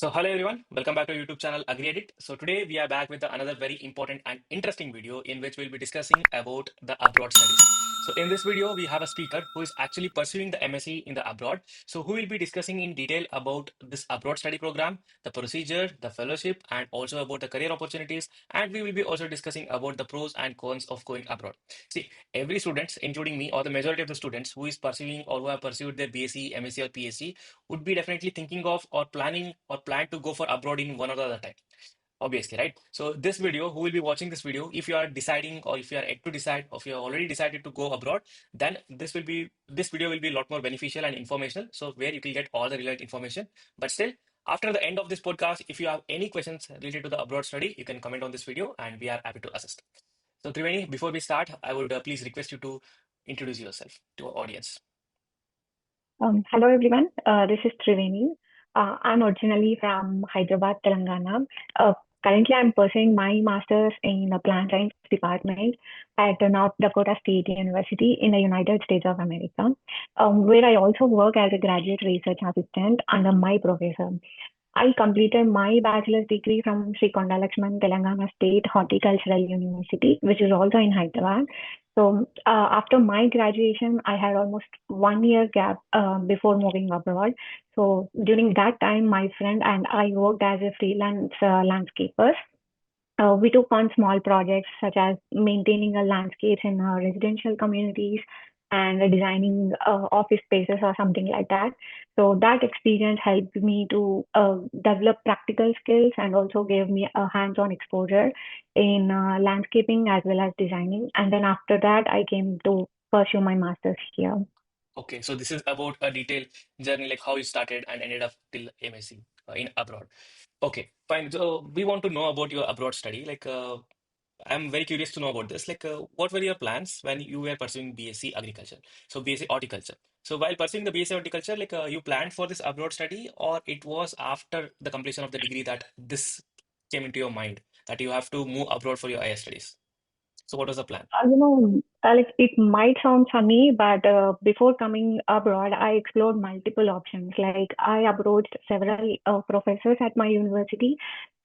So hello everyone, welcome back to our YouTube channel AgriEdit. So today we are back with another very important and interesting video in which we'll be discussing about the abroad studies. So in this video we have a speaker who is actually pursuing the M.Sc in the abroad. So who will be discussing in detail about this abroad study program, the procedure, the fellowship, and also about the career opportunities. And we will be also discussing about the pros and cons of going abroad. See, every student, including me or the majority of the students who is pursuing or who have pursued their BSc, M.Sc or PhD would be definitely thinking of or planning or plan to go for abroad in one or the other time, obviously, right? So this video, who will be watching this video, if you are deciding or if you are yet to decide or if you have already decided to go abroad, then this video will be a lot more beneficial and informational, so where you can get all the relevant information. But still, after the end of this podcast, if you have any questions related to the abroad study, you can comment on this video and we are happy to assist. So Triveni, before we start, I would please request you to introduce yourself to our audience. Hello everyone, this is Triveni. I'm originally from Hyderabad, Telangana. Currently, I'm pursuing my master's in the plant science department at the North Dakota State University in the United States of America, where I also work as a graduate research assistant under my professor. I completed my bachelor's degree from Sri Kondalakshman Telangana State Horticultural University, which is also in Hyderabad. So after my graduation, I had almost 1 year gap before moving abroad. So during that time, my friend and I worked as a freelance landscaper. We took on small projects such as maintaining a landscapes in residential communities and designing office spaces or something like that. So that experience helped me to develop practical skills and also gave me a hands-on exposure in landscaping as well as designing. And then after that, I came to pursue my master's here. Okay, so this is about a detailed journey, like how you started and ended up till M.Sc in abroad. Okay, fine. So we want to know about your abroad study. I'm very curious to know about this. What were your plans when you were pursuing BSc Agriculture? So BSc Horticulture. So while pursuing the BSc Horticulture, you planned for this abroad study, or it was after the completion of the degree that this came into your mind that you have to move abroad for your higher studies? So what was the plan? Like it might sound funny, but before coming abroad, I explored multiple options. Like I approached several professors at my university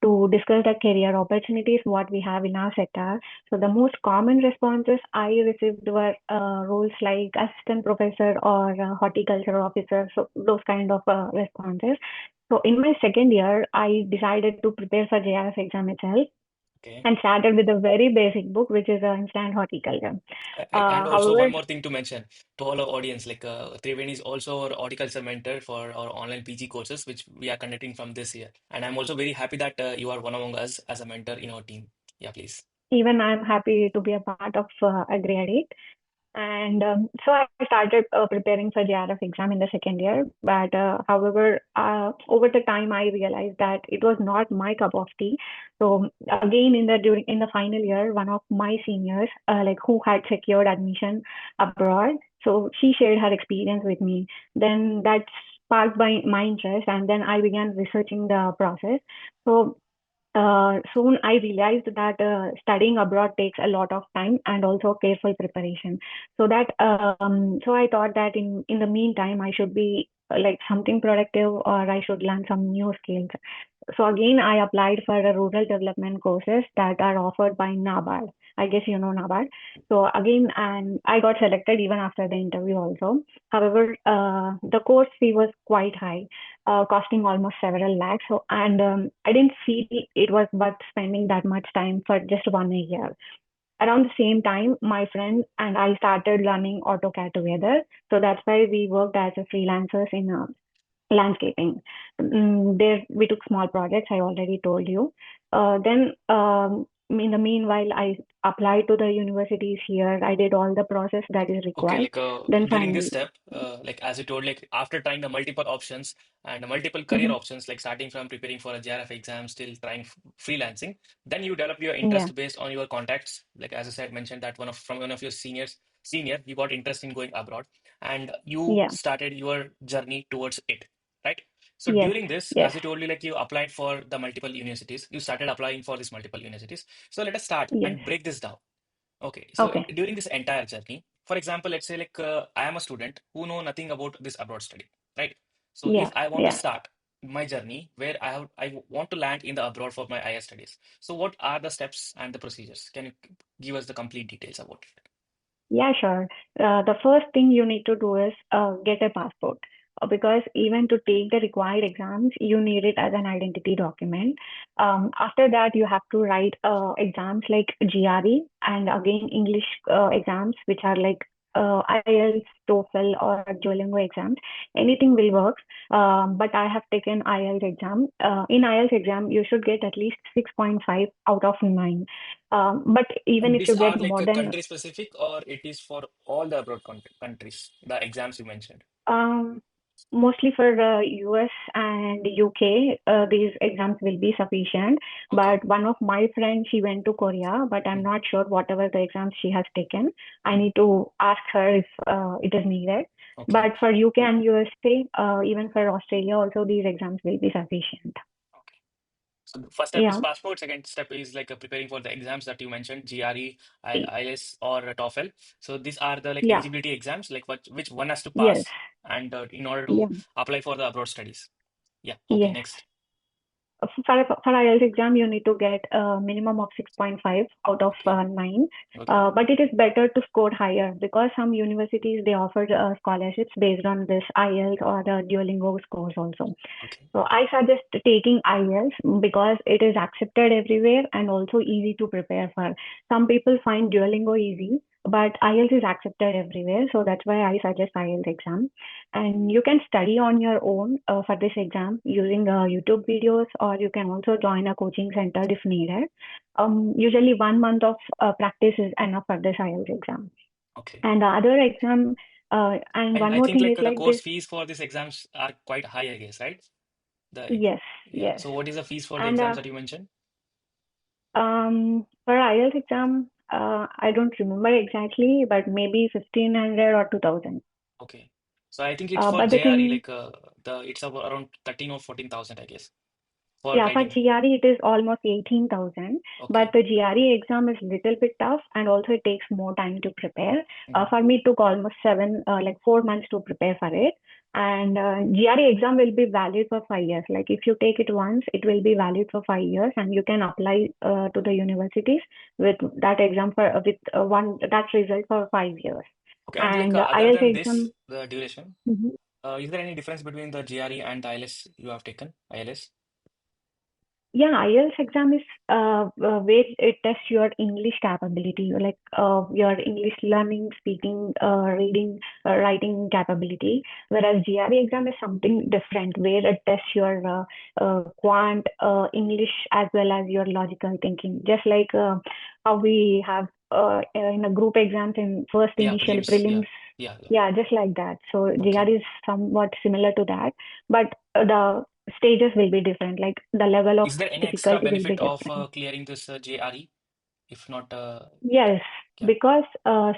to discuss the career opportunities what we have in our sector. So the most common responses I received were roles like assistant professor or horticulture officer. So those kind of responses. So in my second year, I decided to prepare for JRF exam itself Okay. and started with a very basic book, which is instant horticulture. And also However, one more thing to mention to all our audience, Triveni is also our horticulture mentor for our online PG courses, which we are conducting from this year. And I'm also very happy that you are one among us as a mentor in our team. Yeah, please. even I'm happy to be a part of AgriEdit. And so I started preparing for JRF exam in the second year. But however, over the time, I realized that it was not my cup of tea. So again, in the final year, one of my seniors, like who had secured admission abroad, so she shared her experience with me. Then that sparked my interest, and then I began researching the process. So soon I realized that studying abroad takes a lot of time and also careful preparation. So I thought that in the meantime I should be like something productive or I should learn some new skills. So again, I applied for the rural development courses that are offered by NABARD. I guess you know NABARD. So again, and I got selected even after the interview also. However, the course fee was quite high, costing almost several lakhs. So, and I didn't feel it was worth spending that much time for just 1 year. Around the same time, my friend and I started learning AutoCAD together. So that's why we worked as a freelancers in landscaping. There we took small projects, I already told you. Then in the meanwhile, I applied to the universities here. I did all the process that is Okay, required. Then during this finally, step, as you told, after trying the multiple options and the multiple career mhm, options, like starting from preparing for a JRF exam, still trying freelancing, then you develop your yeah, interest based on your contacts. Like as I said, mentioned that one of your senior, you got interest in going abroad, and you yeah, started your journey towards it, right? So yes, during this, yes, as you told me, like you applied for the multiple universities, you started applying for these multiple universities. So let us start yes. and break this down. Okay, so Okay, during this entire journey, for example, let's say I am a student who know nothing about this abroad study, right? So if yeah, I want to yeah, start, my journey where I want to land in the abroad for my IELTS studies. So what are the steps and the procedures? Can you give us the complete details about it? Yeah, sure. The first thing you need to do is get a passport. Because even to take the required exams, you need it as an identity document. After that, you have to write exams like GRE and again English exams, which are like IELTS, TOEFL, or Duolingo exams. Anything will work. But I have taken IELTS exam. In IELTS exam, you should get at least 6.5 out of 9. But even And if these you are get like more a than country specific, or it is for all the abroad countries, the exams you mentioned. Um, mostly for the US and UK, these exams will be sufficient. Okay. But one of my friends, she went to Korea, but I'm Mm. not sure whatever the exams she has taken. I Mm. need to ask her if it is needed. Okay. But for UK and USA, even for Australia, also these exams will be sufficient. Okay. So the first step is Yeah, passport. Second step is like preparing for the exams that you mentioned, GRE, y- IELTS, or TOEFL. So these are the like yeah, eligibility exams, like which one has to yes, pass, and in order yeah, to apply for the abroad studies. Yeah. Okay. yes. Next. For IELTS exam, you need to get a minimum of 6.5 out of Okay. 9. Okay. But it is better to score higher because some universities they offer scholarships based on this IELTS or the Duolingo scores also. Okay. So I suggest taking IELTS because it is accepted everywhere and also easy to prepare for. Some people find Duolingo easy, but IELTS is accepted everywhere. So that's why I suggest IELTS exam. And you can study on your own for this exam using YouTube videos, or you can also join a coaching center if needed. Usually 1 month of practice is enough for this IELTS exam. Okay. And the other exam, and And one I more think thing like is the like course this. fees for these exams are quite high, I guess, right? The Yes, Yeah. yes. So what is the fees for the And exams that you mentioned? for IELTS exam, I don't remember exactly, but maybe 1,500 or 2,000. Okay. So I think it's for But the JRE, thing, like the it's around 13 or 14,000, I guess, for yeah, for writing. GRE it is almost 18,000, but Okay. the GRE exam is little bit tough and also it takes more time to prepare. Mhm. For me, it took almost like 4 months to prepare for it. And GRE exam will be valid for 5 years. Like if you take it once, it will be valid for 5 years, and you can apply to the universities with that exam for with one that result for 5 years. Okay. And like And other IELTS than this, exam. the duration, Mhm. is there any difference between the GRE and the ILS you have taken? ILS? Yeah, IELTS exam is where it tests your English capability, like your English learning, speaking, reading, writing capability. Whereas GRE exam is something different, where it tests your quant English as well as your logical thinking. Just like how we have in a group exams in first Yeah, initial prelims. Yeah. prelims. Yeah. Yeah. Yeah, just like that. So Okay. GRE is somewhat similar to that, but the stages will be different. Like the level of Is there any extra difficulty will be benefit of different. clearing this GRE? If not, Yes, yeah. because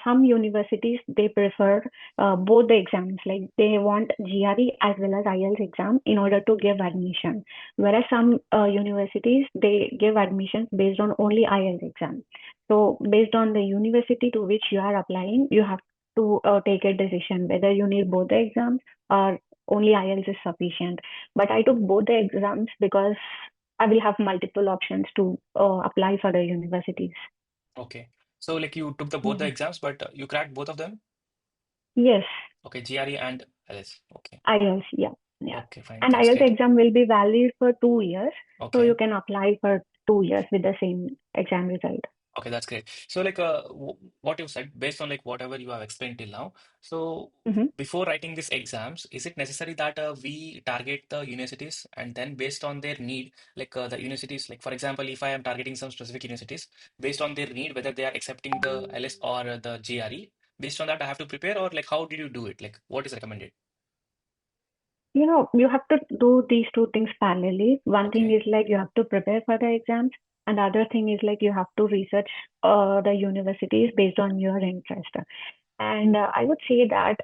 some universities they prefer both the exams. Like they want GRE as well as IELTS exam in order to give admission. Whereas some universities they give admissions based on only IELTS exam. So based on the university to which you are applying, you have to take a decision whether you need both the exams or only IELTS is sufficient. But I took both the exams because I will have multiple options to apply for the universities. Okay. So like you took the both the Mhm. exams, but you cracked both of them? Yes, Okay, GRE and LS. Okay. IELTS, yeah, yeah. Okay, fine. And That's IELTS great. exam will be valid for 2 years, so you Okay. can apply for 2 years with the same exam result. Okay, that's great. So, like, what you said, based on like whatever you have explained till now, so Hmm. before writing these exams, is it necessary that we target the universities and then based on their need, like the universities, like for example, if I am targeting some specific universities, based on their need, whether they are accepting the LS or the GRE, based on that, I have to prepare, or like how did you do it? Like, what is recommended? You have to do these two things parallelly. One thing Okay. is like you have to prepare for the exams, and the other thing is like you have to research the universities based on your interest. And I would say that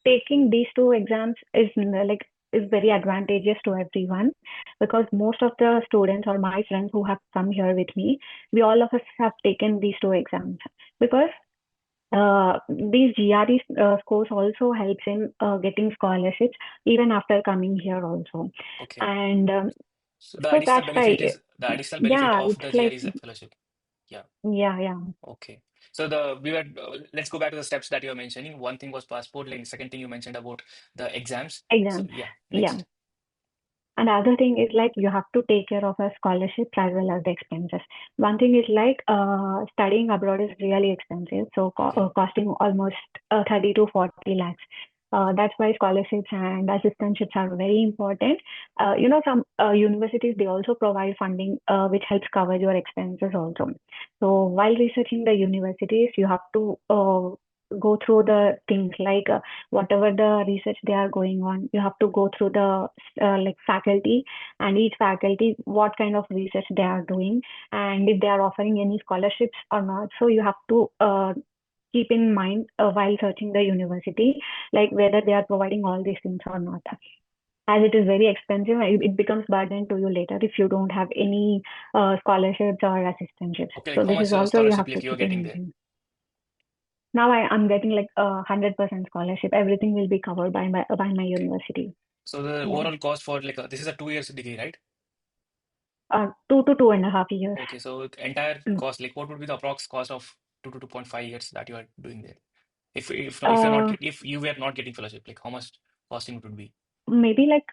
taking these two exams is very advantageous to everyone because most of the students or my friends who have come here with me, we all of us have taken these two exams because these GRE scores also helps in getting scholarships even after coming here also. Okay. And So the so additional that's why, benefit is the additional benefit yeah, of it's the like, GRE is a fellowship. Yeah. yeah, yeah, Okay. So the we were let's go back to the steps that you were mentioning. One thing was passport, like second thing you mentioned about the exams. So exams. yeah, Yeah. next. And the other thing is like you have to take care of a scholarships as well as the expenses. One thing is like studying abroad is really expensive, so Okay. costing almost 30 to 40 lakhs. That's why scholarships and assistantships are very important. Some universities they also provide funding which helps cover your expenses also. So while researching the universities, you have to go through the things like whatever the research they are going on. You have to go through the like faculty, and each faculty what kind of research they are doing, and if they are offering any scholarships or not. So you have to keep in mind while searching the university, like whether they are providing all these things or not. As it is very expensive, it becomes burden to you later if you don't have any scholarships or assistantships. Okay, like So how this is much also you scholarship have to like you are keep in getting there? mind. Now I'm getting like 100% scholarship. Everything will be covered by my Okay. university. So the Yes. overall cost for like this is a 2 years degree, right? 2 to 2.5 years. Okay, so the entire Mm. cost, like what would be the approx cost of 2 to 2.5 years that you are doing there? If you're not Uh, if you were not getting fellowship, like how much costing it would be? Maybe like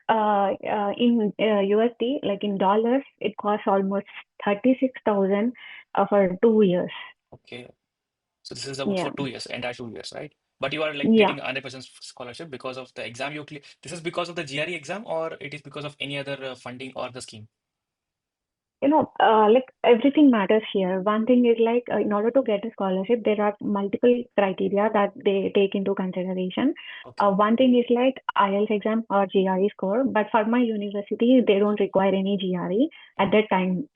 in USD, like in dollars, it costs almost 36,000 for 2 years. Okay, so this is about Yeah. for 2 years, entire 2 years, right? But you are like Yeah. getting 100% scholarship because of the exam you clear. This is because of the GRE exam, or it is because of any other funding or the scheme? Like everything matters here. One thing is like in order to get a scholarship, there are multiple criteria that they take into consideration. Okay, One thing is like IELTS exam or GRE score, but for my university, they don't require any GRE at mm, that time.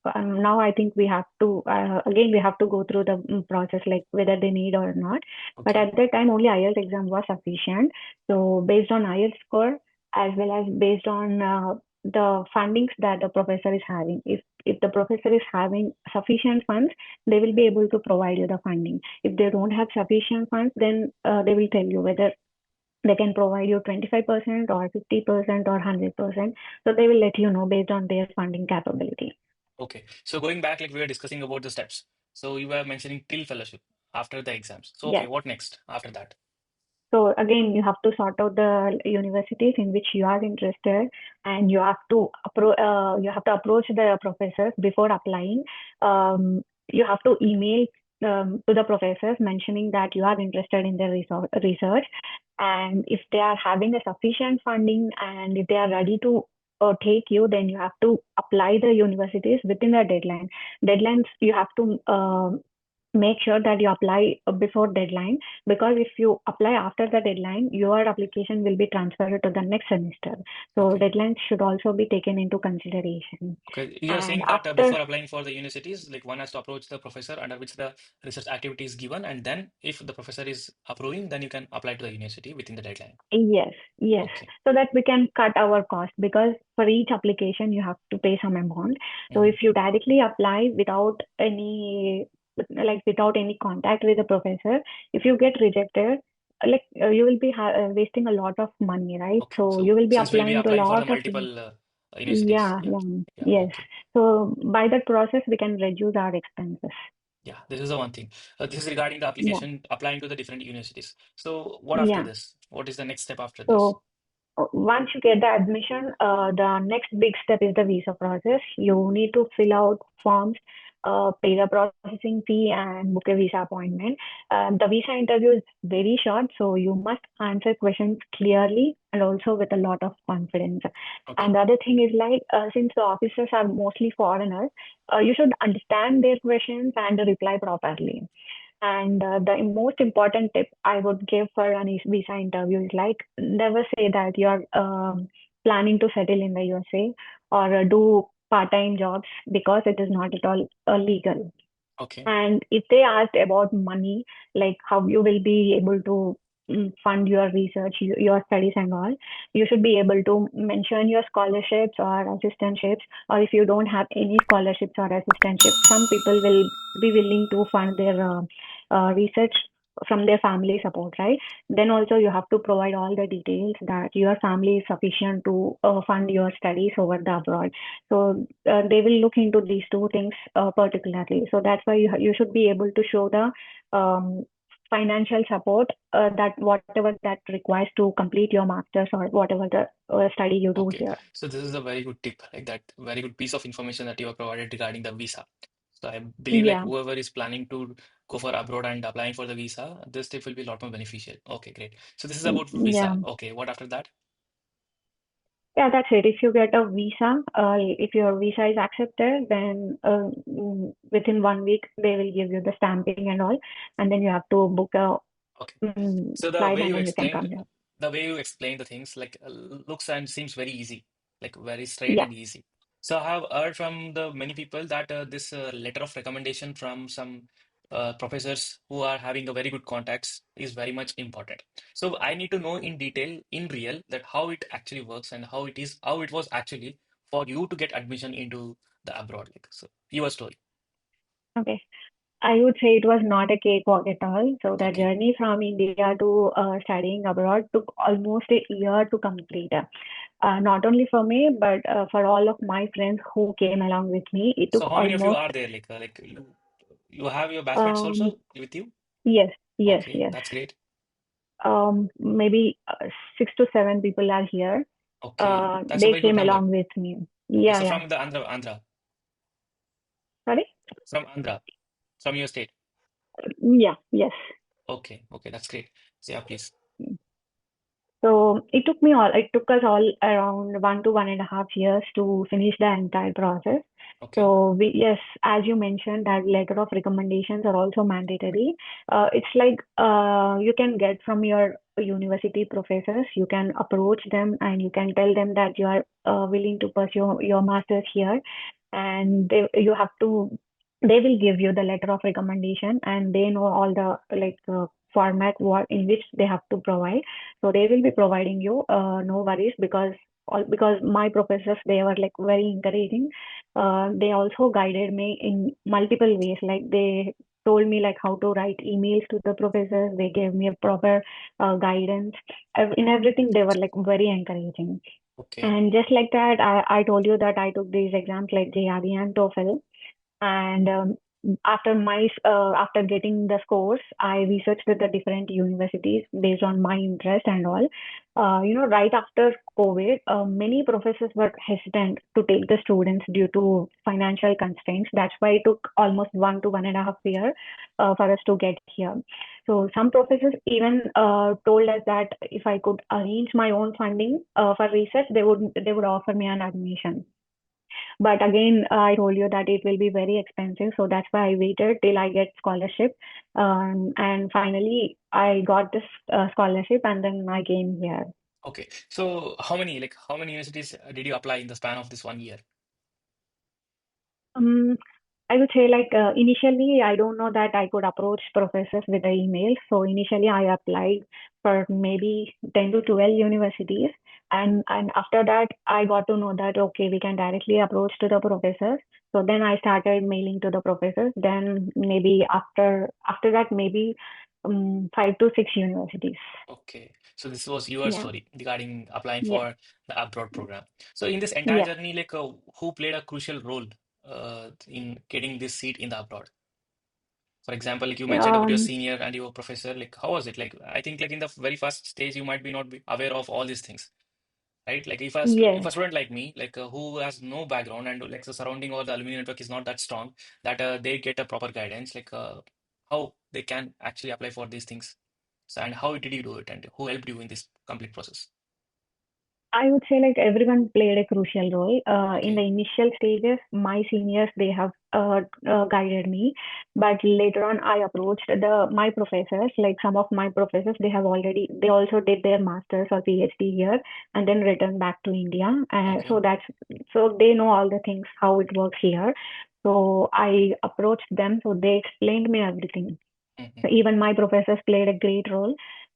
Now I think we have to again we have to go through the process like whether they need or not. But okay, at that time, only IELTS exam was sufficient. So based on IELTS score as well as based on the fundings that the professor is having. If the professor is having sufficient funds, they will be able to provide you the funding. If they don't have sufficient funds, then they will tell you whether they can provide you 25% or 50% or 100%. So they will let you know based on their funding capability. okay. So going back, like we were discussing about the steps. So you were mentioning till fellowship after the exams. So okay, Yes. what next after that? So again, you have to sort out the universities in which you are interested, and you have to approach the professors before applying. You have to email to the professors mentioning that you are interested in the research, and if they are having a sufficient funding and if they are ready to take you, then you have to apply the universities within the deadline. Deadlines you have to make sure that you apply before deadline, because if you apply after the deadline, your application will be transferred to the next semester. So Okay. deadlines should also be taken into consideration. Okay, you're And saying that after, before applying for the universities, like one has to approach the professor under which the research activity is given, and then if the professor is approving, then you can apply to the university within the deadline. yes, yes, Okay. so that we can cut our cost, because for each application you have to pay some amount. So Mm. if you directly apply without any contact with the professor, if you get rejected, you will be wasting a lot of money, right? Okay. So you So will be since we'll be applying to a applying for the lot of, multiple universities, yeah, yeah, yeah, yeah, yes. okay, So by that process, we can reduce our expenses. yeah. This is the one thing. This is regarding the Yeah, application applying to the different universities. So what after yeah. this? What is the next step after this? So once you get the admission, the next big step is the visa process. You need to fill out forms, pay the processing fee, and book a visa appointment. The visa interview is very short, so you must answer questions clearly and also with a lot of confidence. Okay, And the other thing is like, since the officers are mostly foreigners, you should understand their questions and reply properly. And the most important tip I would give for an visa interview is like never say that you're planning to settle in the USA or do part-time jobs, because it is not at all legal. okay, And if they asked about money, like how you will be able to fund your research, your studies and all, you should be able to mention your scholarships or assistantships. Or if you don't have any scholarships or assistantships, some people will be willing to fund their research from their family support, right? Then also you have to provide all the details that your family is sufficient to fund your studies over the abroad. So they will look into these two things particularly. So that's why you should be able to show the financial support that whatever that requires to complete your master's or whatever the study you do Okay, here. so this is a very good tip, like that very good piece of information that you have provided regarding the visa. So I believe like Yeah. whoever is planning to go for abroad and applying for the visa, this tip will be a lot more beneficial. Okay, great. So this is about Yeah. visa. Okay, what after that? Yeah, that's it. If you get a visa, if your visa is accepted, then within 1 week they will give you the stamping and all, and then you have to book a Okay. So flight and then you can come here. the way you explain the things like looks and seems very easy, like very straight Yeah. and easy. So I have heard from the many people that this letter of recommendation from some professors who are having a very good contacts is very much important. So I need to know in detail, in real, that how it actually works and how it was actually for you to get admission into the abroad. Like, so your story. Okay. I would say it was not a cakewalk at all. So the Okay. journey from India to studying abroad took almost a year to complete. Not only for me, but for all of my friends who came along with me, it So took how many of you almost are there? Like you have your batchmates um, also with you? yes, yes, Okay, yes. that's great. Maybe 6 to 7 people are here. Okay, that's a They very good came number. along with me. Okay, Yeah, so yeah. from the Sorry? from your state. Yeah, yes. Okay, okay, that's great. So yeah, please. So it took us all around 1 to 1.5 years to finish the entire process. Okay, So yes, as you mentioned, that letter of recommendations are also mandatory. It's like you can get from your university professors, you can approach them and you can tell them that you are willing to pursue your master's here, and you have to. They will give you the letter of recommendation, and they know all the format what in which they have to provide, so they will be providing you, no worries, because my professors, they were like very encouraging. They also guided me in multiple ways. Like they told me like how to write emails to the professors. They gave me a proper guidance. In everything, they were like very encouraging. okay, And just like that, I told you that I took these exams like GRE and TOEFL. And after getting the scores, I researched with the different universities based on my interest and all. Right after COVID, many professors were hesitant to take the students due to financial constraints. That's why it took almost 1 to 1.5 years for us to get here. So some professors even told us that if I could arrange my own funding for research, they would offer me an admission. But again, I told you that it will be very expensive, so that's why I waited till I get scholarship. And finally, I got this scholarship, and then I came here. okay. So how many universities did you apply in the span of this 1 year? Um, I would say like initially, I don't know that I could approach professors with the email. So initially, I applied for maybe 10 to 12 universities. And after that, I got to know that, okay, we can directly approach to the professors. So then I started mailing to the professors. Then maybe after that, maybe 5 to 6 universities. Okay, so this was your Yeah. story regarding applying Yes. for the abroad program. So in this entire Yes. journey, like who played a crucial role in getting this seat in the abroad? For example, like you mentioned about your Um, senior and your professor, like how was it? Like I think like in the very first stage, you might be not be aware of all these things, right? Like if yes. a student like me, like who has no background and like the surrounding or the alumni network is not that strong, that they get a proper guidance, like how they can actually apply for these things. So, and how did you do it, and who helped you in this complete process? I would say like everyone played a crucial role. In the Okay, initial stages, my seniors, they have guided me, but later on I approached the my professors. Like some of my professors, they also did their masters or PhD here and then returned back to India. okay, So they know all the things how it works here. So I approached them, so they explained me everything. hmm, So even my professors played a great role.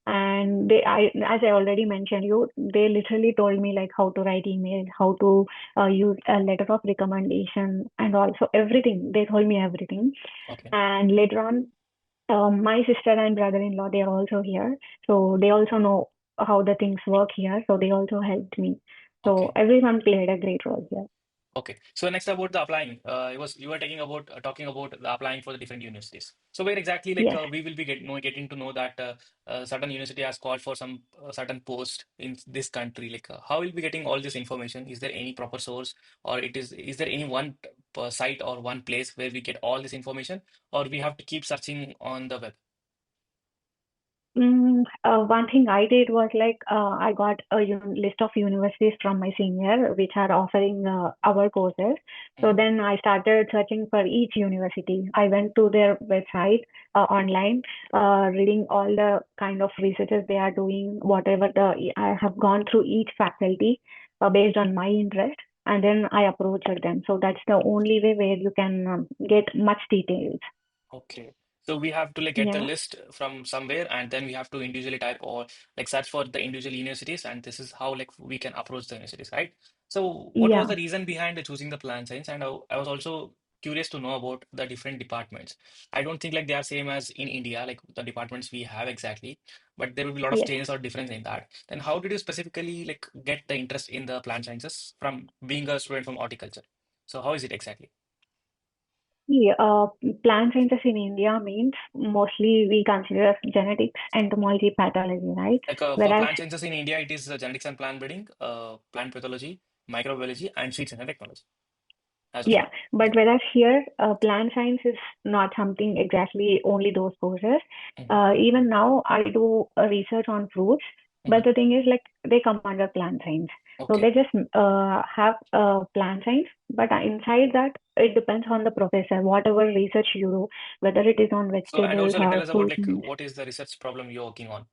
And as I already mentioned you, they literally told me like how to write email, how to use a letter of recommendation, and also everything. They told me everything. okay, And later on, My sister and brother-in-law, they are also here. So they also know how the things work here. So they also helped me. So Okay. everyone played a great role here. Okay. So next about the applying. It was you were talking about the applying for the different universities. So where exactly Yes. we will be getting to know that certain university has called for some certain post in this country. How will be getting all this information? Is there any proper source, or is there any one site or one place where we get all this information, or we have to keep searching on the web? One thing I did was like I got a list of universities from my senior which are offering our courses. So Hmm. then I started searching for each university. I went to their website online, reading all the kind of researches they are doing, whatever I have gone through each faculty based on my interest, and then I approached them. So that's the only way where you can get much details. Okay. So we have to get the Yeah, list from somewhere and then we have to individually type or search for the individual universities and this is how we can approach the universities, right? So what was yeah. the reason behind choosing the plant science? And I was also curious to know about the different departments. I don't think they are same as in India, like the departments we have exactly, but there will be a lot of Yes. changes or difference in that. Then how did you specifically get the interest in the plant sciences from being a student from horticulture? So how is it exactly? Yeah, plant sciences in India means mostly we consider genetics, entomology, pathology, right? For Whereas, plant sciences in India, it is genetics and plant breeding, plant pathology, microbiology, and seed and technology as of yeah, now. but Yeah. whereas here, plant science is not something exactly only those courses. Hmm. Even now, I do research on fruits, but Hmm. the thing is, like, they come under plant science. So Okay. they just have plant science, but inside that, it depends on the professor, whatever research you do, whether it is on So, and vegetables also tell or us about fruits. what is the research problem you're working on?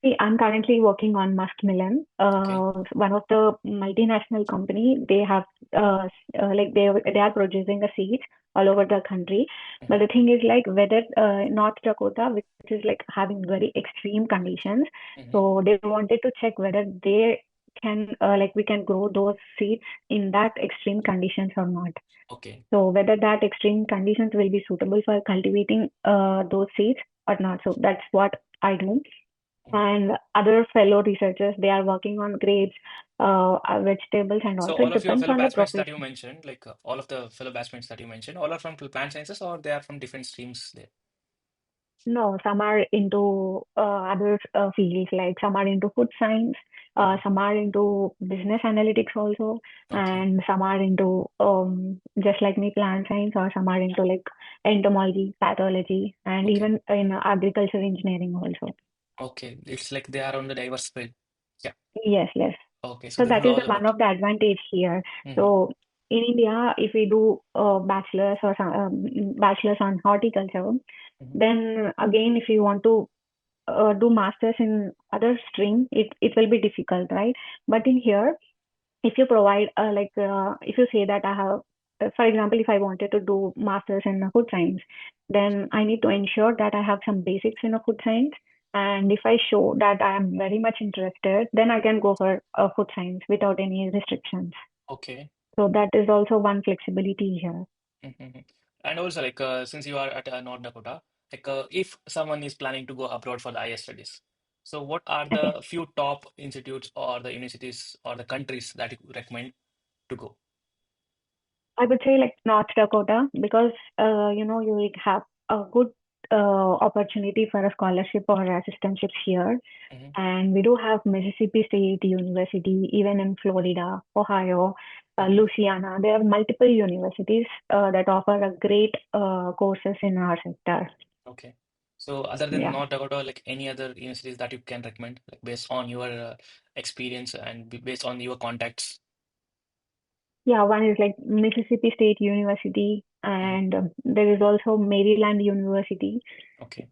See, I'm currently working on muskmelon. Okay. One of the multinational company, they have they are producing a seeds all over the country. But Hmm. the thing is like whether North Dakota, which is like having very extreme conditions, Hmm. so they wanted to check whether they can we can grow those seeds in that extreme conditions or not. Okay. So whether that extreme conditions will be suitable for cultivating those seeds or not. So that's what I do, Mhm. and other fellow researchers, they are working on grapes, vegetables, and So also it all of your depends fellow on the batchmates that you profession. mentioned, all of the fellow batchmates that you mentioned, all are from plant sciences or they are from different streams there? No, some are into other fields, like some are into food science, Hmm. some are into business analytics also, Okay. and some are into just like me, plant science, or some are into like entomology, pathology, and Okay. even in agriculture engineering also. Okay. It's like they are on the diverse field. Yeah. Yes, yes. Okay. So So this is that is all one about. of the advantage here. Hmm. So in India, if we do bachelor's on horticulture, Hmm. then again, if you want to do masters in other stream, it will be difficult, right? But in here, if you provide if you say that I have, for example, if I wanted to do masters in food science, then I need to ensure that I have some basics in food science. And if I show that I am very much interested, then I can go for food science without any restrictions. Okay. So that is also one flexibility here. Mhm. And also, since you are at North Dakota, if someone is planning to go abroad for the IS studies, so what are Okay. the few top institutes or the universities or the countries that you recommend to go? I would say like North Dakota because you will have a good opportunity for a scholarship or assistantships here. Hmm. And we do have Mississippi State University, even in Florida, Ohio, Hmm. Louisiana. There are multiple universities that offer a great courses in our sector. Okay. So other than Yeah. North Dakota, any other universities that you can recommend, based on your experience and based on your contacts? Yeah, one is like Mississippi State University, Hmm. and there is also Maryland University. Okay.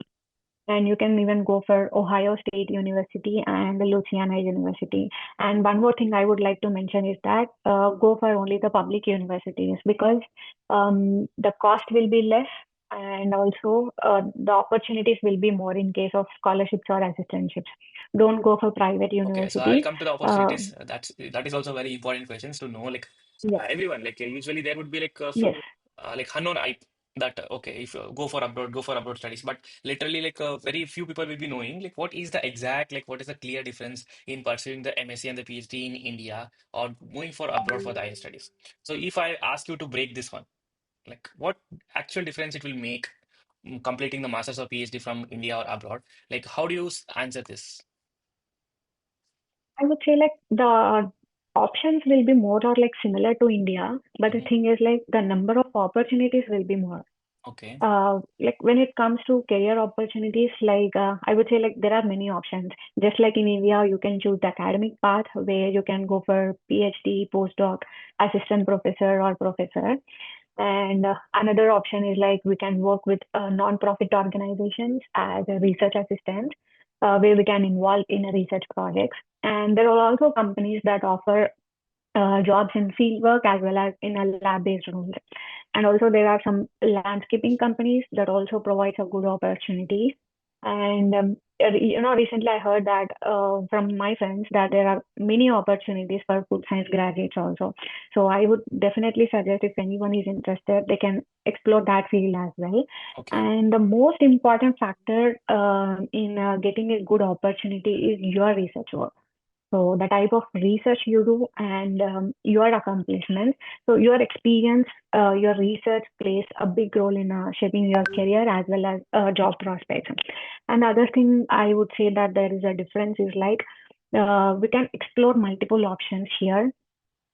And you can even go for Ohio State University and the Louisiana University. And one more thing I would like to mention is that go for only the public universities because the cost will be less, and also the opportunities will be more in case of scholarships or assistantships. Don't go for private Okay. So I'll universities. come to the Uh, opportunities. That is also very important questions to know. yes, Everyone, usually there would be yes, unknown. that okay, if go for abroad studies, but literally like very few people will be knowing like what is the exact, like what is the clear difference in pursuing the MSc and the PhD in India or moving for abroad for the higher studies. So if I ask you to break this one, like what actual difference it will make, completing the masters or PhD from India or abroad, like how do you answer this? I would say like the options will be more or like similar to India, but the Hmm. thing is like the number of opportunities will be more. Okay. Like when it comes to career opportunities, like I would say like there are many options. Just like in India, you can choose the academic path where you can go for PhD, postdoc, assistant professor or professor. And another option is like we can work with non-profit organizations as a research assistant, where we can involve in a research projects. And there are also companies that offer jobs in fieldwork as well as in a lab-based role. And also there are some landscaping companies that also provides a good opportunity. And recently I heard that from my friends that there are many opportunities for food science graduates also. So I would definitely suggest if anyone is interested, they can explore that field as well. Okay. And the most important factor in getting a good opportunity is your research work. So the type of research you do and your accomplishments. So your experience, your research plays a big role in shaping your career as well as job prospects. Another thing I would say that there is a difference is like we can explore multiple options here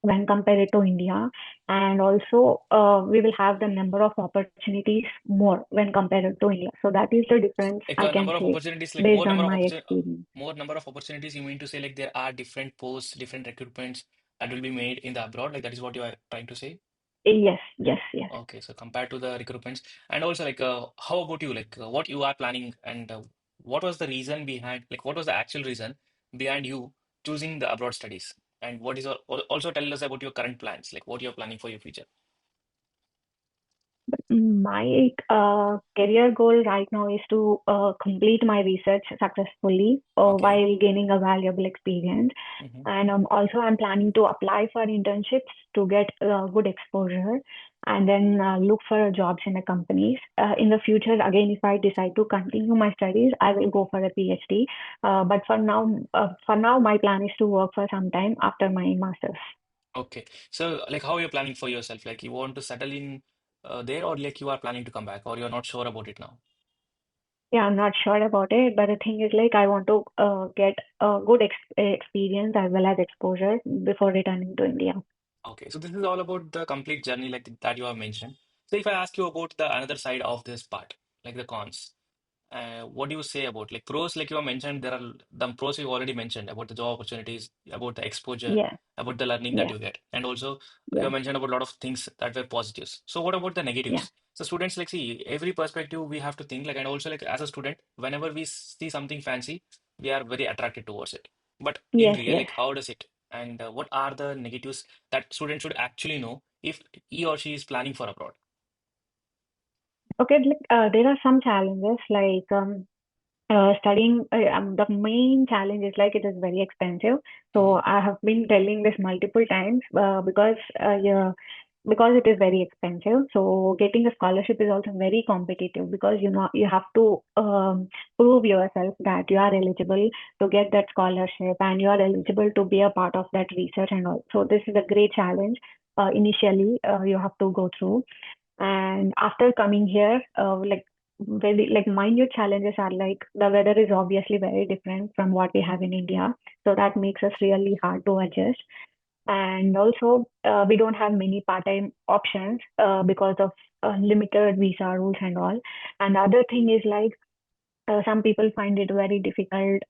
when compared to India, and also we will have the number of opportunities more when compared to India. So that is the difference Like I a can number of say opportunities, like based on my experience. more number of opportunities. You mean to say like there are different posts, different recruitments that will be made in the abroad? Like that is what you are trying to say? Yes, yes, yes. Okay, so compared to the recruitments, and also like how about you? Like what you are planning, and what was the reason behind? Like what was the actual reason behind you choosing the abroad studies? And what is also tell us about your current plans, like what you're planning for your future. My career goal right now is to complete my research successfully Okay. while gaining a valuable experience. Hmm. And also, I'm planning to apply for internships to get good exposure and then look for jobs in the companies. In the future, again, if I decide to continue my studies, I will go for a PhD. But for now, my plan is to work for some time after my master's. Okay. So like how you're planning for yourself? Like you want to settle in there, or like you are planning to come back, or you're not sure about it now? Yeah, I'm not sure about it, but the thing is, like, I want to get a good experience as well as exposure before returning to India. Okay, so this is all about the complete journey like that you have mentioned. So if I ask you about the another side of this part, like the cons, what do you say about like pros? Like you have mentioned, there are the pros you already mentioned about the job opportunities, about the exposure, Yeah, about the learning that yeah, you get, and also you yeah, have mentioned about a lot of things that were positives. So what about the yeah. negatives? So students like see every perspective we have to think like, and also like as a student, whenever we see something fancy, we are very attracted towards it. But in Yes, real, yes. like how does it? And what are the negatives that students should actually know if he or she is planning for abroad? Okay, like, there are some challenges like studying. The main challenge is like it is very expensive. Hmm. So I have been telling this multiple times yeah, because it is very expensive. So getting a scholarship is also very competitive because you know you have to prove yourself that you are eligible to get that scholarship and you are eligible to be a part of that research and all. So this is a great challenge. Initially, you have to go through, and after coming here, like very like minute challenges are like the weather is obviously very different from what we have in India, so that makes us really hard to adjust. And also, we don't have many part-time options because of limited visa rules and all. And the other thing is like some people find it very difficult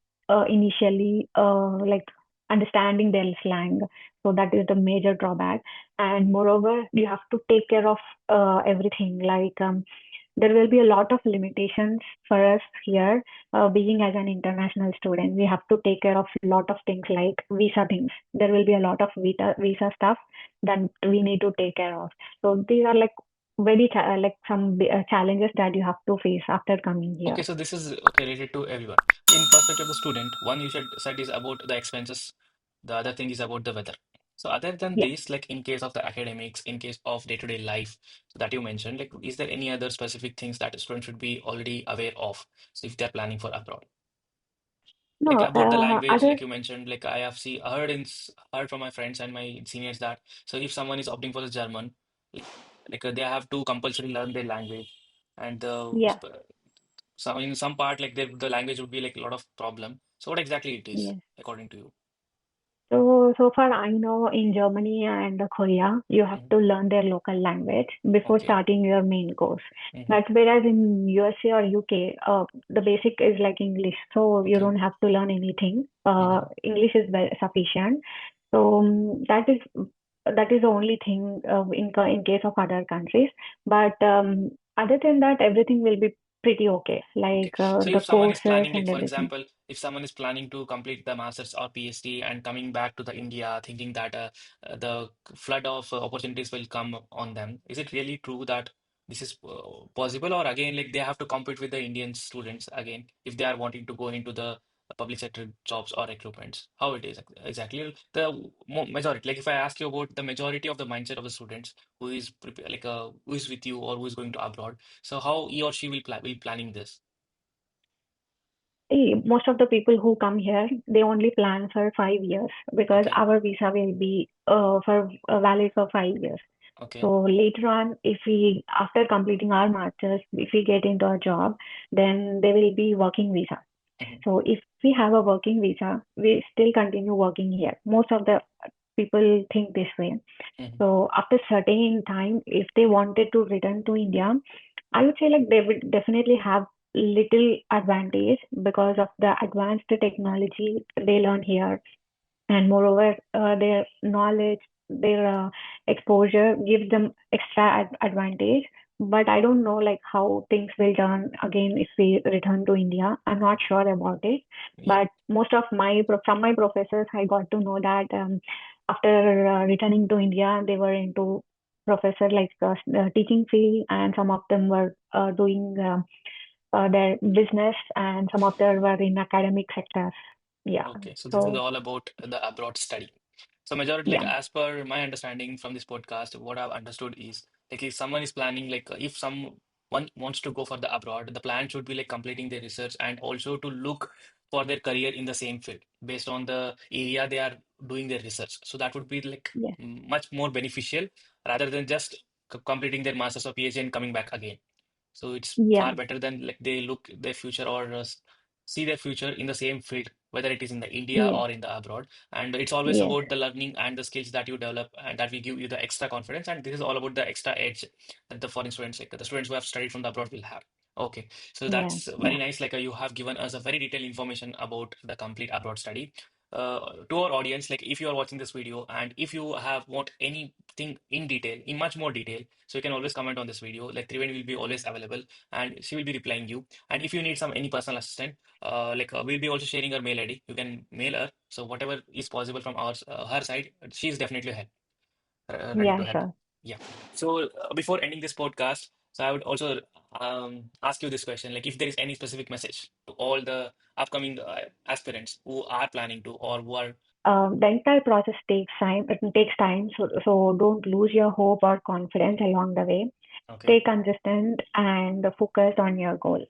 initially, like understanding their slang. So that is the major drawback. And moreover, you have to take care of everything. Like there will be a lot of limitations for us here. Being as an international student, we have to take care of a lot of things like visa things. There will be a lot of visa stuff that we need to take care of. So these are like like some challenges that you have to face after coming here. Okay, so this is okay related to everyone. In perspective of the student, one you said is about the expenses, the other thing is about the weather. So other than Yes. this, like in case of the academics, in case of day-to-day life that you mentioned, like is there any other specific things that a student should be already aware of? So if they're planning for abroad, like No, about the language, other, like you mentioned, like I have heard from my friends and my seniors that so if someone is opting for the German, like, they have to compulsory learn their language, and yeah, so in some part like the language would be like a lot of problem. So what exactly it is yes. according to you? So far I know in Germany and Korea, you have Mhm. to learn their local language before Okay. starting your main course. Hmm. That's whereas in USA or UK, the basic is like English, so you Okay. don't have to learn anything. Hmm. English is well sufficient. So that is the only thing in case of other countries. But other than that, everything will be pretty okay. Okay. Like So the if someone is courses planning, like and for everything. example, if someone is planning to complete the master's or PhD and coming back to the India thinking that the flood of opportunities will come on them, is it really true that this is possible, or again, like they have to compete with the Indian students again if they are wanting to go into the public sector jobs or recruitments? How it is exactly the majority? Like if I ask you about the majority of the mindset of the students who is who is with you or who is going to abroad, so how he or she will planning this? Most of the people who come here, they only plan for 5 years because Okay. our visa will be for valid for 5 years. Okay. So later on, if we after completing our masters, if we get into a job, then there will be working visa. Hmm. So if we have a working visa, we still continue working here. Most of the people think this way. Hmm. So after certain time, if they wanted to return to India, I would say like they would definitely have little advantage because of the advanced technology they learn here, and moreover, their knowledge, their exposure gives them extra advantage. But I don't know like how things will turn again if we return to India. I'm not sure about it. Yeah. But most of from my professors, I got to know that after returning to India, they were into professor like teaching field, and some of them were doing their business, and some of them were in academic sectors. Yeah. Okay. So this is So all about the abroad study. So majority, like yeah. as per my understanding from this podcast, what I've understood is like if someone is planning, like if someone wants to go for the abroad, the plan should be like completing their research and also to look for their career in the same field based on the area they are doing their research. So that would be like Yes. much more beneficial rather than just completing their master's or PhD and coming back again. So it's Yeah. far better than like they look their future or see their future in the same field, whether it is in the India Yes. or in the abroad. And it's always Yes. about the learning and the skills that you develop and that will give you the extra confidence. And this is all about the extra edge that the foreign students, like the students who have studied from the abroad, will have. Okay, so Yeah. that's very Yeah. nice. Like you have given us a very detailed information about the complete abroad study. To our audience, like if you are watching this video and if you have want anything in detail, in much more detail, so you can always comment on this video. Like Triveni will be always available and she will be replying you. And if you need some any personal assistant, we'll be also sharing her mail ID. You can mail her. So whatever is possible from her side, she is definitely ready Yeah. to help. Sure. Yeah. So before ending this podcast, so I would also ask you this question: like, if there is any specific message to all the upcoming aspirants who are planning to or who are The entire process takes time. It takes time. So don't lose your hope or confidence along the way. okay. Stay consistent and focused on your goal.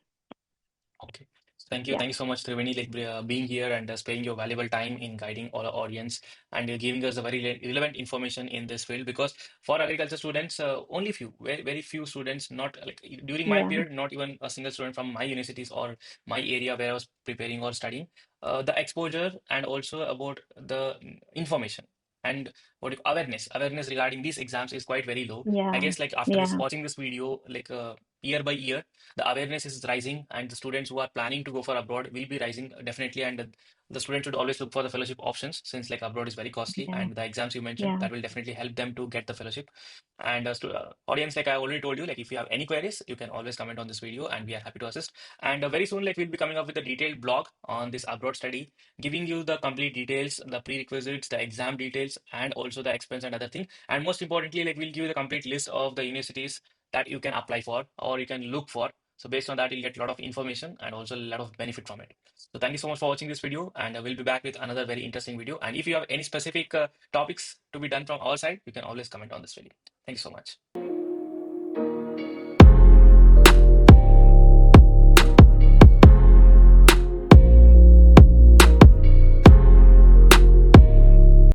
Okay. Thank you. Yeah. Thank you so much, Triveni, like being here and sparing your valuable time in guiding all our audience and giving us a very relevant information in this field. Because for agriculture students, only few, very few students, not like during my Yeah. period, not even a single student from my universities or my area where I was preparing or studying, the exposure and also about the information and awareness regarding these exams is quite very low. I Yeah. guess like after this Yeah. watching this video, like year by year the awareness is rising and the students who are planning to go for abroad will be rising definitely, and the students should always look for the fellowship options since like abroad is very costly, Yeah. and the exams you mentioned Yeah. that will definitely help them to get the fellowship. And audience, like I already told you, like if you have any queries you can always comment on this video and we are happy to assist. And very soon like we'll be coming up with a detailed blog on this abroad study, giving you the complete details, the prerequisites, the exam details, and also the expense and other thing. And most importantly, like we'll give you the complete list of the universities that you can apply for or you can look for. So based on that, you'll get a lot of information and also a lot of benefit from it. So thank you so much for watching this video, and we'll be back with another very interesting video. And if you have any specific topics to be done from our side, you can always comment on this video. Thank you so much.